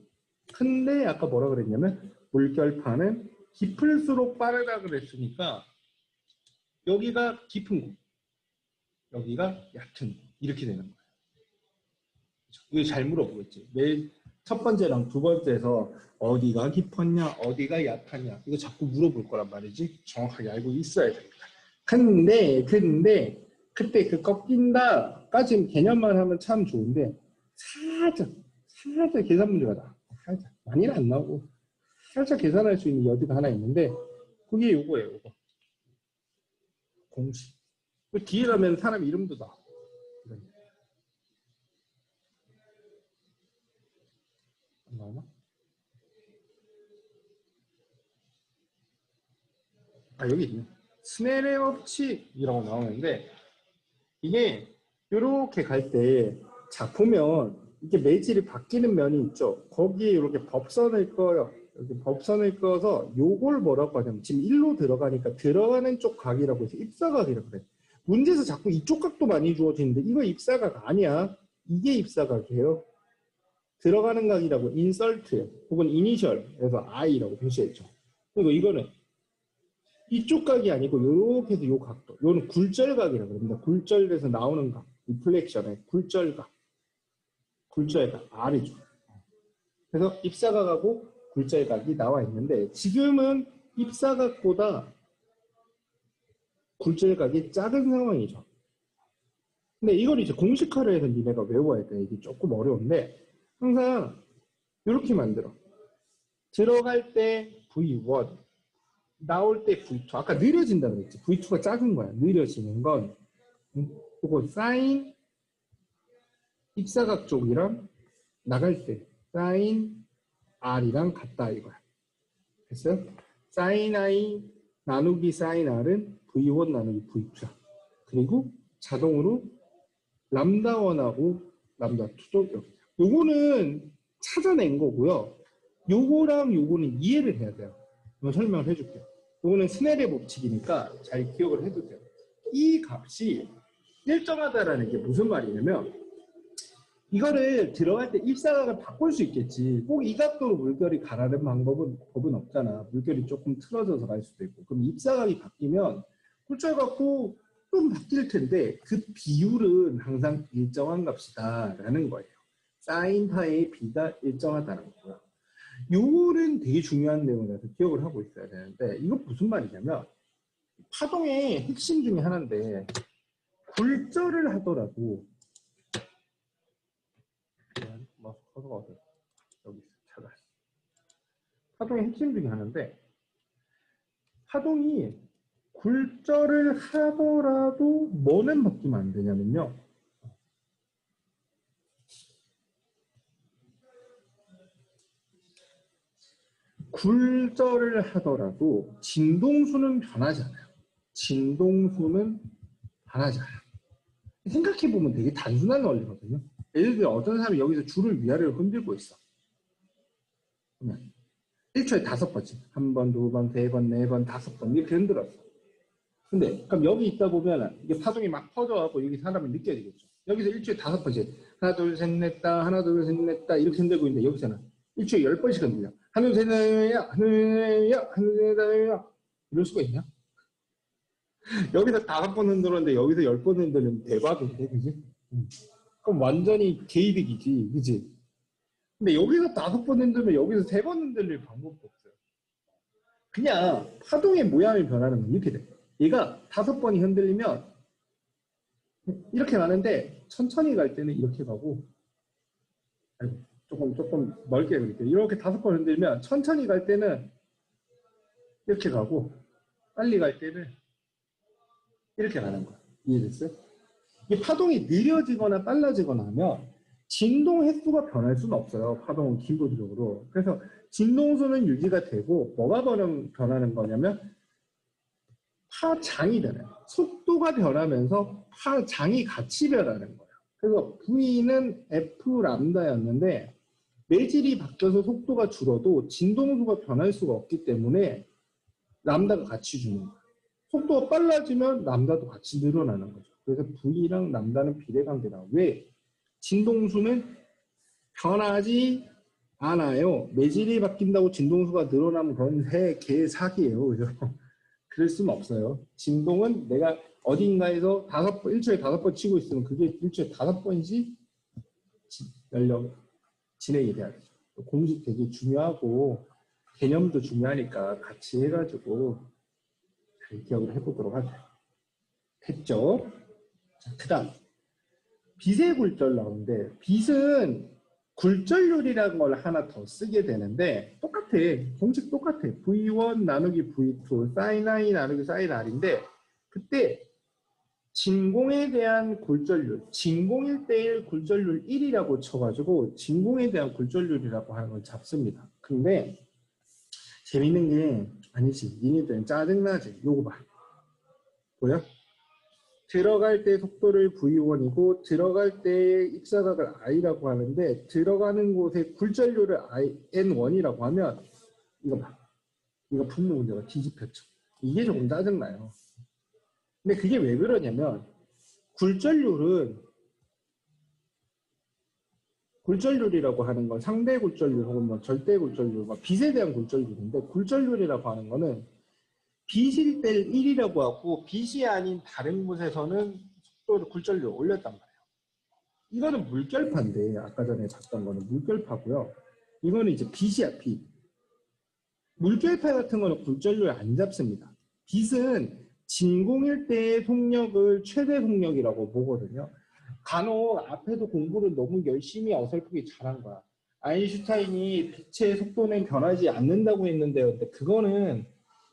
근데 아까 뭐라 그랬냐면 물결파는 깊을수록 빠르다 그랬으니까 여기가 깊은 곳, 여기가 얕은 곳. 이렇게 되는 거야. 이거 잘 물어보겠지. 매일 첫 번째랑 두 번째에서 어디가 깊었냐, 어디가 얕았냐 이거 자꾸 물어볼 거란 말이지. 정확하게 알고 있어야 됩니다. 근데 그때 그 꺾인다까지 개념만 하면 참 좋은데 살짝 계산 문제가 나. 살짝 많이는 안 나오고 살짝 계산할 수 있는 여지가 하나 있는데 그게 요거예요. 요거. 공식. 뒤에라면 사람 이름도 나와. 안 나오나? 아, 여기 있네. 스넬의 법칙이라고 나오는데 이게 이렇게 갈 때 자 보면 이게 매질이 바뀌는 면이 있죠. 거기에 이렇게 법선을 꺼요. 여기 법선을 꺼서 요걸 뭐라고 하냐면 지금 1로 들어가니까 들어가는 쪽 각이라고 해서 입사각이라고 그래. 문제에서 자꾸 이쪽 각도 많이 주어지는데 이거 입사각 아니야. 이게 입사각이에요. 들어가는 각이라고 인설트 혹은 이니셜에서 I라고 표시했죠. 그리고 이거는 이쪽 각이 아니고 이렇게 해서 요 각도. 요는 굴절각이라고 합니다. 굴절에서 나오는 각. 리플렉션의 굴절각. 굴절각. R이죠. 그래서 입사각하고 굴절각이 나와 있는데 지금은 입사각보다 굴절각이 작은 상황이죠. 근데 이걸 이제 공식화를 해서 니네가 외워야 돼. 이게 조금 어려운데 항상 이렇게 만들어. 들어갈 때 V1 나올 때 V2. 아까 느려진다 그랬지. V2가 작은 거야. 느려지는 건 그리고 사인 입사각 쪽이랑 나갈 때 사인 R이랑 같다 이거야. 됐어요? 사인 I 나누기 사인 R은 V1 나누기 V2야. 그리고 자동으로 람다 1하고 람다 2도 여기야. 요거는 찾아낸 거고요. 요거랑 요거는 이해를 해야 돼요. 이거 설명을 해줄게요. 요거는 스넬의 법칙이니까 잘 기억을 해도 돼요. 이 값이 일정하다라는 게 무슨 말이냐면 이거를 들어갈 때 입사각을 바꿀 수 있겠지. 꼭 이 각도로 물결이 가라는 법은 없잖아. 물결이 조금 틀어져서 갈 수도 있고. 그럼 입사각이 바뀌면 굴절 갖고 좀 바뀔 텐데 그 비율은 항상 일정한 값이다라는 거예요. 사인파의 비가 일정하다는 거고요. 요거는 되게 중요한 내용이라서 기억을 하고 있어야 되는데 이거 무슨 말이냐면 파동의 핵심 중에 하나인데 굴절을 하더라도 여기 있어. 차가. 파동의 핵심 중에 하나인데 파동이 굴절을 하더라도 뭐는 바뀌면 안 되냐면요. 굴절을 하더라도 진동수는 변하지 않아요. 진동수는 변하지 않아요. 생각해보면 되게 단순한 원리거든요. 예를 들어 어떤 사람이 여기서 줄을 위아래로 흔들고 있어. 그러면 1초에 5번씩. 한 번, 두 번, 세 번, 네 번, 5번 이렇게 흔들었어. 근데 그럼 여기 있다 보면 이게 파동이 막 퍼져갖고 여기 사람이 느껴지겠죠. 여기서 1초에 5번씩. 하나, 둘, 셋, 넷, 다. 하나, 둘, 셋, 넷, 다. 이렇게 흔들고 있는데 여기서는 1초에 10번씩 흔들려. 하나, 둘, 셋, 넷, 하나, 둘, 셋, 넷, 이럴 수가 있냐? 여기서 5번 흔들었는데 여기서 10번 흔들리면 대박인데, 그지? 그럼 완전히 개이득이지, 그지? 근데 여기서 5번 흔들면 여기서 3번 흔들릴 방법도 없어요. 그냥 파동의 모양이 변하는 건 이렇게 돼. 얘가 5번이 흔들리면 이렇게 가는데 천천히 갈 때는 이렇게 가고, 아이고, 조금 넓게 그릴게요. 이렇게 5번 흔들면 천천히 갈 때는 이렇게 가고, 빨리 갈 때는 이렇게 가는 거야. 이해됐어요? 이 파동이 느려지거나 빨라지거나 하면 진동 횟수가 변할 수는 없어요. 파동은 기본적으로. 그래서 진동수는 유지가 되고 뭐가 변하는 거냐면 파장이 변해요. 속도가 변하면서 파장이 같이 변하는 거예요. 그래서 V는 F 람다였는데 매질이 바뀌어서 속도가 줄어도 진동수가 변할 수가 없기 때문에 람다가 같이 주는 거예요. 속도가 빨라지면 람다도 같이 늘어나는 거죠. 그래서 V랑 람다는 비례관계다. 왜? 진동수는 변하지 않아요. 매질이 바뀐다고 진동수가 늘어나면 그건 개사기예요. 그죠? 그럴 수는 없어요. 진동은 내가 어딘가에서 1초에 5번 치고 있으면 그게 1초에 5번씩 진행이 돼야 되죠. 공식 되게 중요하고 개념도 중요하니까 같이 해가지고 잘 기억을 해보도록 하죠. 됐죠? 그 다음 빛의 굴절 나오는데 빛은 굴절률이라는 걸 하나 더 쓰게 되는데 똑같아. 공식 똑같아. V1 나누기 V2 sin I 나누기 sin R인데 그때 진공에 대한 굴절률, 진공일 때의 굴절률 1이라고 쳐가지고 진공에 대한 굴절률이라고 하는 걸 잡습니다. 근데 재밌는 게 아니지. 니네들은 짜증나지. 요거 봐. 보여? 들어갈 때 속도를 V1이고 들어갈 때 입사각을 I라고 하는데 들어가는 곳에 굴절률을 N1이라고 하면 이거 봐. 이거 분모 문제가 뒤집혔죠. 이게 조금 짜증나요. 근데 그게 왜 그러냐면 굴절률이라고 하는 건 상대 굴절률 혹은 뭐 절대 굴절률, 빛에 대한 굴절률인데 굴절률이라고 하는 거는 빛일 때 1이라고 하고 빛이 아닌 다른 곳에서는 속도를 굴절률을 올렸단 말이에요. 이거는 물결파인데 아까 전에 봤던 거는 물결파고요. 이거는 이제 빛이야, 빛. 물결파 같은 거는 굴절률 안 잡습니다. 빛은 진공일 때의 속력을 최대 속력이라고 보거든요. 간혹 앞에서 공부를 너무 열심히 어설프게 잘한 거야. 아인슈타인이 빛의 속도는 변하지 않는다고 했는데요. 근데 그거는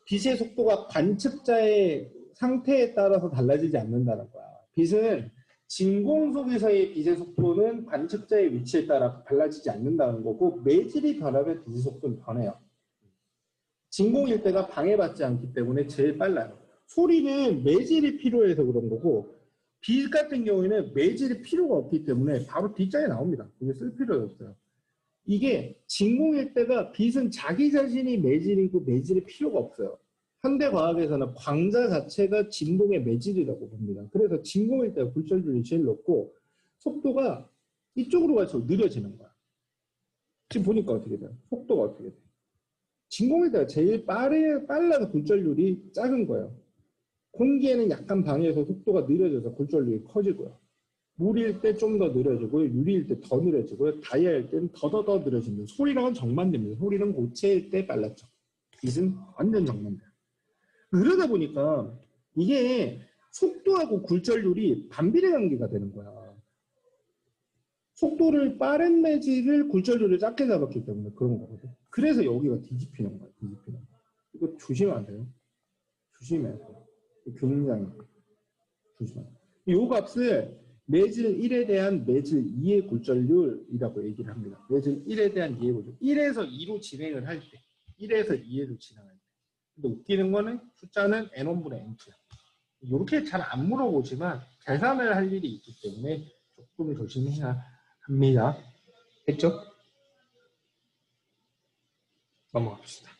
빛의 속도가 관측자의 상태에 따라서 달라지지 않는다는 거야. 빛은 진공 속에서의 빛의 속도는 관측자의 위치에 따라 달라지지 않는다는 거고 매질이 변하면 빛의 속도는 변해요. 진공일 때가 방해받지 않기 때문에 제일 빨라요. 소리는 매질이 필요해서 그런 거고 빛 같은 경우에는 매질이 필요가 없기 때문에 바로 뒷장에 나옵니다. 그게 쓸 필요가 없어요. 이게 진공일 때가 빛은 자기 자신이 매질이고 매질이 필요가 없어요. 현대과학에서는 광자 자체가 진동의 매질이라고 봅니다. 그래서 진공일 때가 굴절률이 제일 높고 속도가 이쪽으로 갈수록 느려지는 거야. 지금 보니까 어떻게 돼요? 속도가 어떻게 돼요? 진공일 때가 제일 빨라서 굴절률이 작은 거예요. 공기에는 약간 방해해서 속도가 느려져서 굴절률이 커지고요. 물일 때 좀 더 느려지고요. 유리일 때 더 느려지고요. 다이아일 때는 더더더 느려집니다. 소리랑은 정반대입니다. 소리는 고체일 때 빨랐죠. 빛은 완전 정반대예요. 그러다 보니까 이게 속도하고 굴절률이 반비례 관계가 되는 거야. 속도를 빠른 매질을 굴절률을 작게 잡았기 때문에 그런 거거든. 그래서 여기가 뒤집히는 거야. 뒤집히는 거. 이거 조심하면 안 돼요. 조심해야 돼요. 굉장히 조심해야 돼요. 이 값을 매질 1에 대한 매질 2의 굴절률이라고 얘기를 합니다. 매질 1에 대한 2의 굴절. 1에서 2로 진행을 할 때. 1에서 2로 진행할 때. 근데 웃기는 거는 숫자는 n1분의 n2야. 이렇게 잘 안 물어보지만 계산을 할 일이 있기 때문에 조금 조심해야 합니다. 했죠? 넘어갑시다.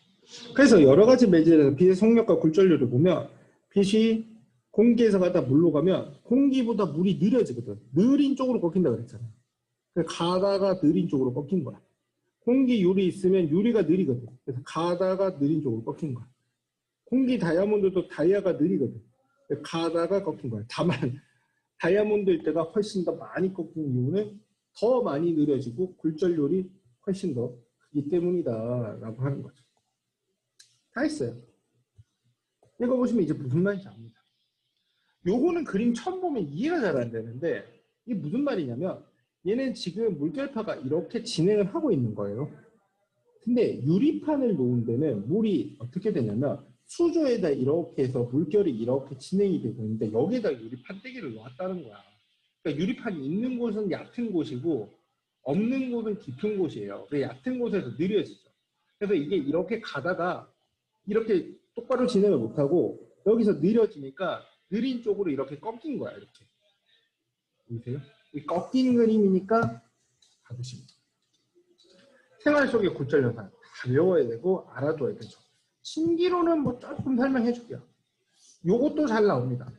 그래서 여러 가지 매질에서 빛의 속력과 굴절률을 보면 빛이 공기에서 가다 물로 가면 공기보다 물이 느려지거든. 느린 쪽으로 꺾인다 그랬잖아. 가다가 느린 쪽으로 꺾인 거야. 공기 유리 있으면 유리가 느리거든. 그래서 가다가 느린 쪽으로 꺾인 거야. 공기 다이아몬드도 다이아가 느리거든. 가다가 꺾인 거야. 다만 다이아몬드일 때가 훨씬 더 많이 꺾인 이유는 더 많이 느려지고 굴절률이 훨씬 더 크기 때문이다 라고 하는 거죠. 다 했어요. 읽어보시면 이제 무슨 말인지 압니다. 요거는 그림 처음 보면 이해가 잘 안 되는데 이게 무슨 말이냐면 얘는 지금 물결파가 이렇게 진행을 하고 있는 거예요. 근데 유리판을 놓은 데는 물이 어떻게 되냐면 수조에다 이렇게 해서 물결이 이렇게 진행이 되고 있는데 여기에다 유리판대기를 놓았다는 거야. 그러니까 유리판이 있는 곳은 얕은 곳이고 없는 곳은 깊은 곳이에요. 그 얕은 곳에서 느려지죠. 그래서 이게 이렇게 가다가 이렇게 똑바로 진행을 못하고 여기서 느려지니까 느린 쪽으로 이렇게 꺾인 거야. 이렇게. 보이세요? 이 꺾인 그림이니까 받으시면 돼요. 생활 속의 굴절 현상 다 외워야 되고 알아둬야 되죠. 신기로는 뭐 조금 설명해 줄게요. 요것도 잘 나옵니다.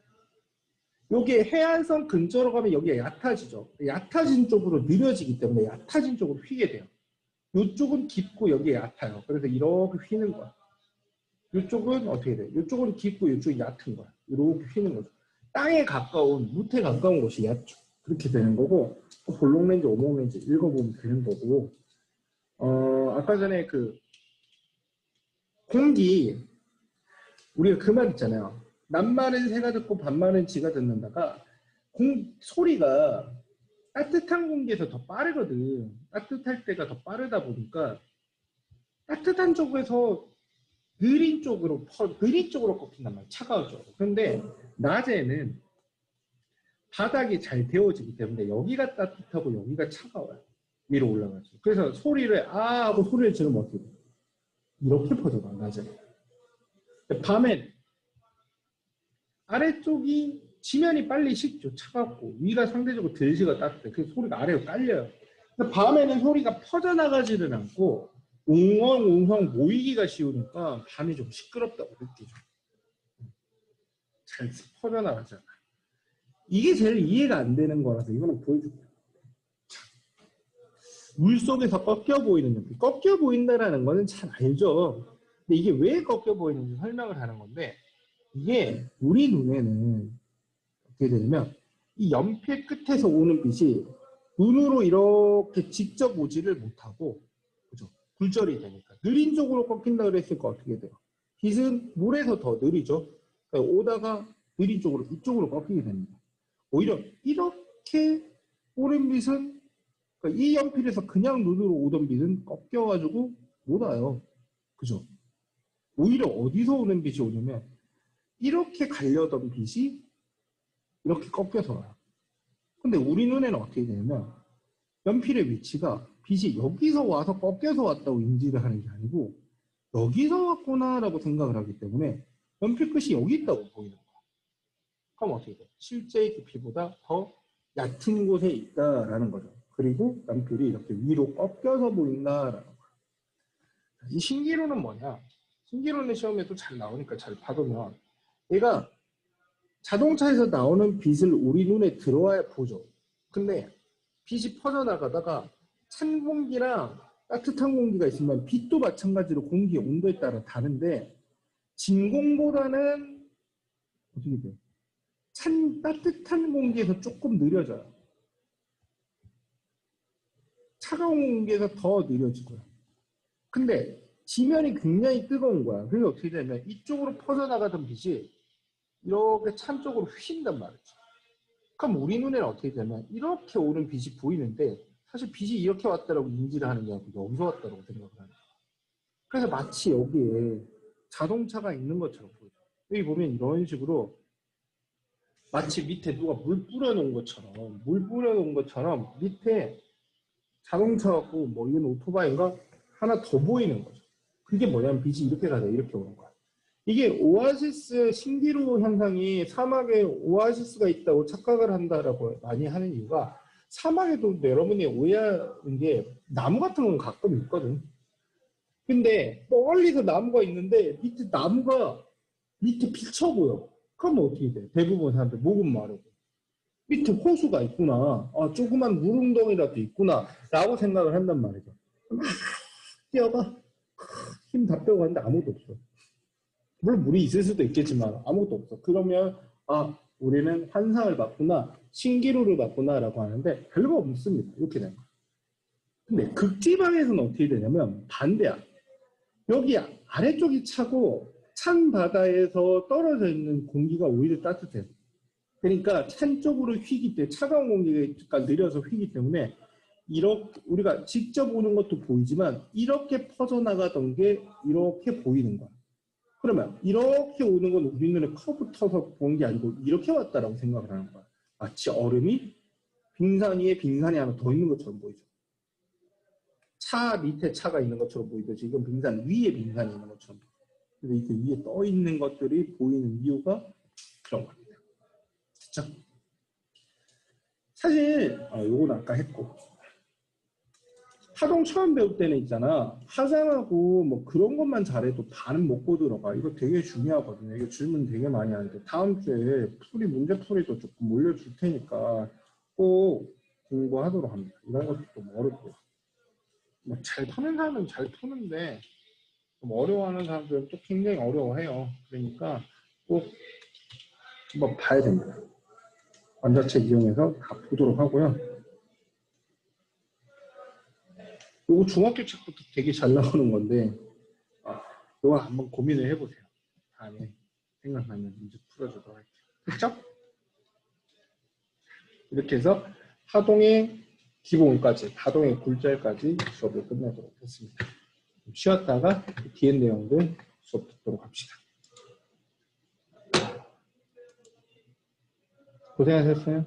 요게 해안선 근처로 가면 여기가 얕아지죠. 얕아진 쪽으로 느려지기 때문에 얕아진 쪽으로 휘게 돼요. 요쪽은 깊고 여기에 얕아요. 그래서 이렇게 휘는 거야. 이쪽은 어떻게 돼? 이쪽은 깊고 이쪽이 얕은 거야. 이렇게 휘는 거죠. 땅에 가까운, 무태 가까운 곳이 얕죠. 그렇게 되는 거고, 볼록 렌즈, 오목 렌즈 읽어보면 되는 거고, 아까 전에 그 공기, 우리가 그 말 있잖아요. 낱말은 새가 듣고 반말은 쥐가 듣는다가 소리가 따뜻한 공기에서 더 빠르거든. 따뜻할 때가 더 빠르다 보니까 따뜻한 쪽에서 느린 쪽으로 꺾인단 말이야. 차가워져. 그런데 낮에는 바닥이 잘 데워지기 때문에 여기가 따뜻하고 여기가 차가워요. 위로 올라가죠. 그래서 소리를 아 하고 소리를 지르면 어떻게 돼? 이렇게 퍼져가 낮에. 밤엔 아래쪽이 지면이 빨리 식죠. 차갑고 위가 상대적으로 덜 식어 따뜻해. 그래서 소리가 아래로 깔려요. 밤에는 소리가 퍼져나가지는 않고 웅엉웅엉 모이기가 쉬우니까 밤이 좀 시끄럽다고 느끼죠. 잘 퍼져나가잖아. 이게 제일 이해가 안 되는 거라서 이거는 보여줄게요. 물속에서 꺾여 보이는 연필. 꺾여 보인다는 거는 잘 알죠. 근데 이게 왜 꺾여 보이는지 설명을 하는 건데 이게 우리 눈에는 어떻게 되냐면 이 연필 끝에서 오는 빛이 눈으로 이렇게 직접 오지를 못하고 그죠? 굴절이 되니까 느린 쪽으로 꺾인다 그랬으니까 어떻게 돼요? 빛은 물에서 더 느리죠. 그러니까 오다가 느린 쪽으로 이쪽으로 꺾이게 됩니다. 오히려 이렇게 오는 빛은 그러니까 이 연필에서 그냥 눈으로 오던 빛은 꺾여가지고 못 와요. 그죠? 오히려 어디서 오는 빛이 오냐면 이렇게 가려던 빛이 이렇게 꺾여서 와요. 근데 우리 눈에는 어떻게 되냐면 연필의 위치가 빛이 여기서 와서 꺾여서 왔다고 인지를 하는 게 아니고 여기서 왔구나라고 생각을 하기 때문에 연필 끝이 여기 있다고 보이는 거야. 그럼 어떻게 돼? 실제의 깊이보다 더 얕은 곳에 있다라는 거죠. 그리고 연필이 이렇게 위로 꺾여서 보인다라는 거야. 이 신기로는 뭐냐? 신기로는 시험에도 잘 나오니까 잘 봐두면 얘가 자동차에서 나오는 빛을 우리 눈에 들어와야 보죠. 근데 빛이 퍼져나가다가 찬 공기랑 따뜻한 공기가 있으면 빛도 마찬가지로 공기의 온도에 따라 다른데 진공보다는 어떻게 돼요? 따뜻한 공기에서 조금 느려져요. 차가운 공기에서 더 느려지고요. 근데 지면이 굉장히 뜨거운 거야. 그래서 어떻게 되냐면 이쪽으로 퍼져나가던 빛이 이렇게 찬 쪽으로 휘신단 말이죠. 그럼 우리 눈에는 어떻게 되냐면 이렇게 오는 빛이 보이는데 사실 빛이 이렇게 왔다라고 인지를 하는 게 아니고 여기서 왔다라고 생각을 하는 거예요. 그래서 마치 여기에 자동차가 있는 것처럼 보여요. 여기 보면 이런 식으로 마치 밑에 누가 물 뿌려놓은 것처럼 밑에 자동차하고 뭐 이건 오토바이인가 하나 더 보이는 거죠. 그게 뭐냐면 빛이 이렇게 가다 이렇게 오는 거야. 이게 오아시스 신기루 현상이 사막에 오아시스가 있다고 착각을 한다라고 많이 하는 이유가 사막에도 여러분이 오해하는 게 나무 같은 건 가끔 있거든. 근데 멀리서 나무가 있는데 밑에 나무가 밑에 비쳐 보여. 그러면 어떻게 돼? 대부분 사람들 목은 마르고 밑에 호수가 있구나. 아, 조그만 물웅덩이라도 있구나 라고 생각을 한단 말이죠. 막 뛰어가 힘 다 빼고 가는데 아무것도 없어. 물론 물이 있을 수도 있겠지만 아무것도 없어. 그러면 아, 우리는 환상을 봤구나, 신기루를 봤구나 라고 하는데 별거 없습니다. 이렇게 되는 거야. 근데 극지방에서는 어떻게 되냐면 반대야. 여기 아래쪽이 차고 찬 바다에서 떨어져 있는 공기가 오히려 따뜻해. 그러니까 찬 쪽으로 휘기 때문에 차가운 공기가 느려서 휘기 때문에 이렇게 우리가 직접 오는 것도 보이지만 이렇게 퍼져나가던 게 이렇게 보이는 거야. 그러면 이렇게 오는 건 우리 눈에 커브 터서 본 게 아니고 이렇게 왔다라고 생각을 하는 거야. 마치 얼음이 빙산 위에 빙산이 하나 더 있는 것처럼 보이죠. 차 밑에 차가 있는 것처럼 보이듯이 이건 빙산 위에 빙산이 있는 것처럼. 그래서 이렇게 위에 떠 있는 것들이 보이는 이유가 그런 겁니다. 그렇죠? 사실 요건 아까 했고 하동 처음 배울 때는 있잖아. 화장하고 뭐 그런 것만 잘해도 반은 먹고 들어가. 이거 되게 중요하거든요. 이거 질문 되게 많이 하는데 다음 주에 문제풀이도 조금 올려줄 테니까 꼭 공부하도록 합니다. 이런 것도 좀 어렵고요. 뭐 잘 푸는 사람은 잘 푸는데 좀 어려워하는 사람들은 또 굉장히 어려워해요. 그러니까 꼭 한번 봐야 됩니다. 완자책 이용해서 다 보도록 하고요. 요거 중학교 책부터 되게 잘 나오는 건데 요거 한번 고민을 해보세요. 다음에 생각나면 문제 풀어주도록 할게요. 됐죠? 이렇게 해서 하동의 기본까지, 하동의 굴절까지 수업을 끝내도록 했습니다. 쉬었다가 뒤에 내용들 수업 듣도록 합시다. 고생하셨어요.